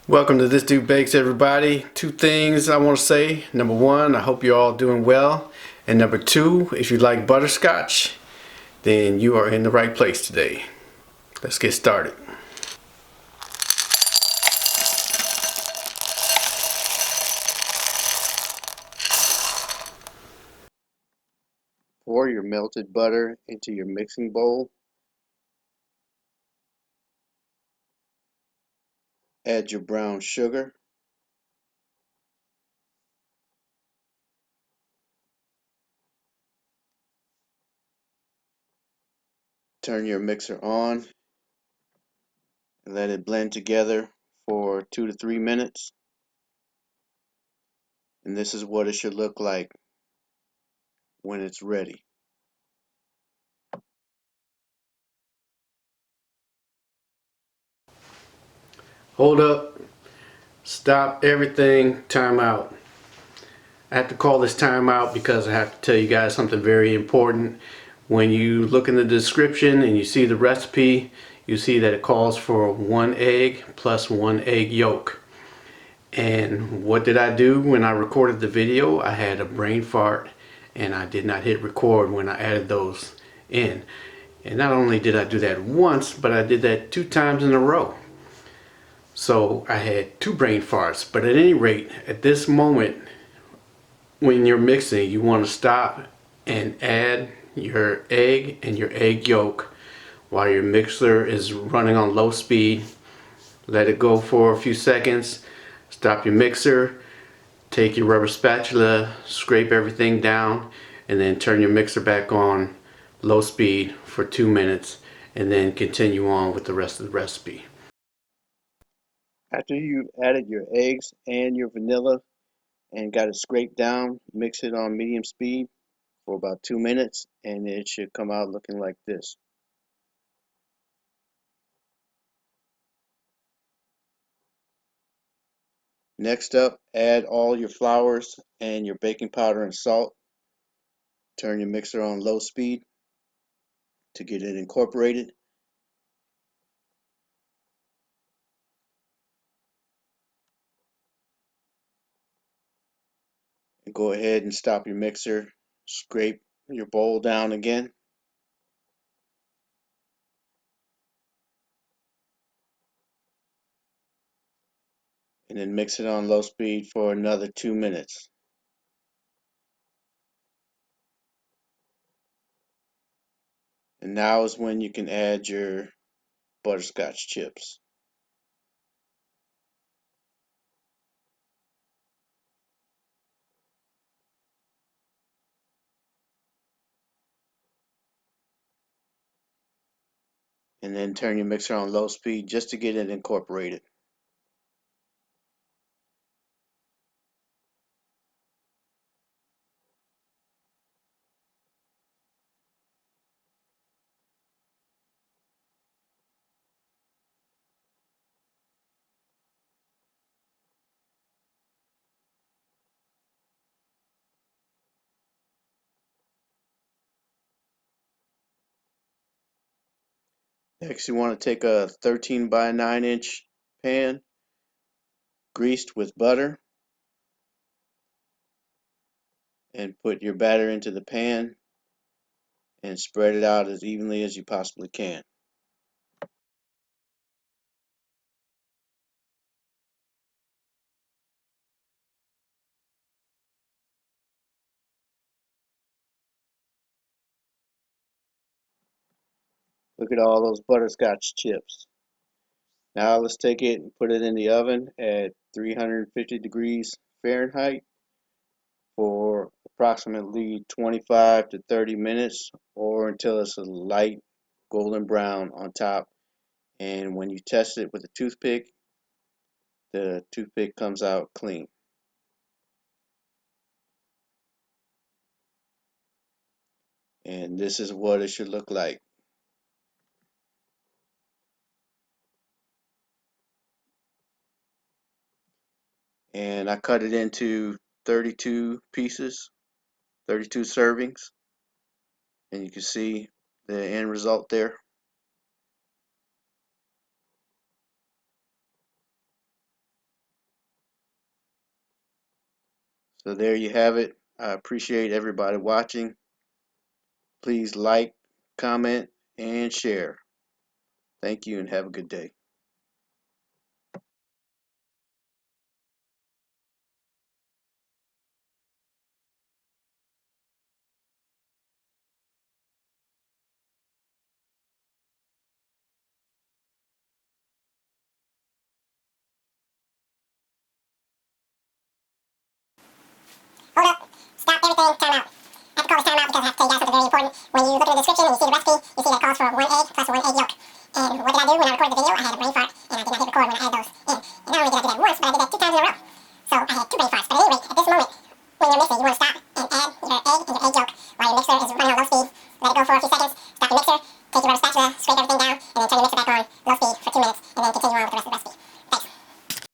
Welcome to This Dude Bakes, everybody. Two things I want to say. Number one, I hope you're all doing well. And number two, if you like butterscotch, then you are in the right place today. Let's get started. Pour your melted butter into your mixing bowl. Add your brown sugar. Turn your mixer on and let it blend together for 2 to 3 minutes. And this is what it should look like when it's ready. Hold up. Stop everything. Time out. I have to call this time out because I have to tell you guys something very important. When you look in the description and you see the recipe, you see that it calls for 1 egg plus 1 egg yolk. And what did I do when I recorded the video? I had a brain fart and I did not hit record when I added those in. And not only did I do that once, but I did that 2 times in a row. So I had 2 brain farts. But at any rate, at this moment, when you're mixing, you want to stop and add your egg and your egg yolk while your mixer is running on low speed. Let it go for a few seconds. Stop your mixer. Take your rubber spatula, scrape everything down, and then turn your mixer back on low speed for 2 minutes, and then continue on with the rest of the recipe. After you've added your eggs and your vanilla and got it scraped down, mix it on medium speed for about 2 minutes, and it should come out looking like this. Next up, add all your flours and your baking powder and salt. Turn your mixer on low speed to get it incorporated. And go ahead and stop your mixer. Scrape your bowl down again. And then mix it on low speed for another 2 minutes. And now is when you can add your butterscotch chips. And then turn your mixer on low speed just to get it incorporated. Next, you want to take a 13 by 9 inch pan greased with butter and put your batter into the pan and spread it out as evenly as you possibly can. Look at all those butterscotch chips. Now let's take it and put it in the oven at 350 degrees Fahrenheit for approximately 25 to 30 minutes, or until it's a light golden brown on top. And when you test it with a toothpick, the toothpick comes out clean. And this is what it should look like. And I cut it into 32 pieces, 32 servings, and you can see the end result there. So there you have it. I appreciate everybody watching. Please like, comment, and share. Thank you and have a good day. Hold up. Stop everything. Time out. I have to call this time out because I have to tell you guys something very important. When you look at the description and you see the recipe, you see that it calls for 1 egg plus 1 egg yolk. And what did I do when I recorded the video? I had a brain fart and I did not hit record when I added those in. And not only did I do that once, but I did that 2 times in a row.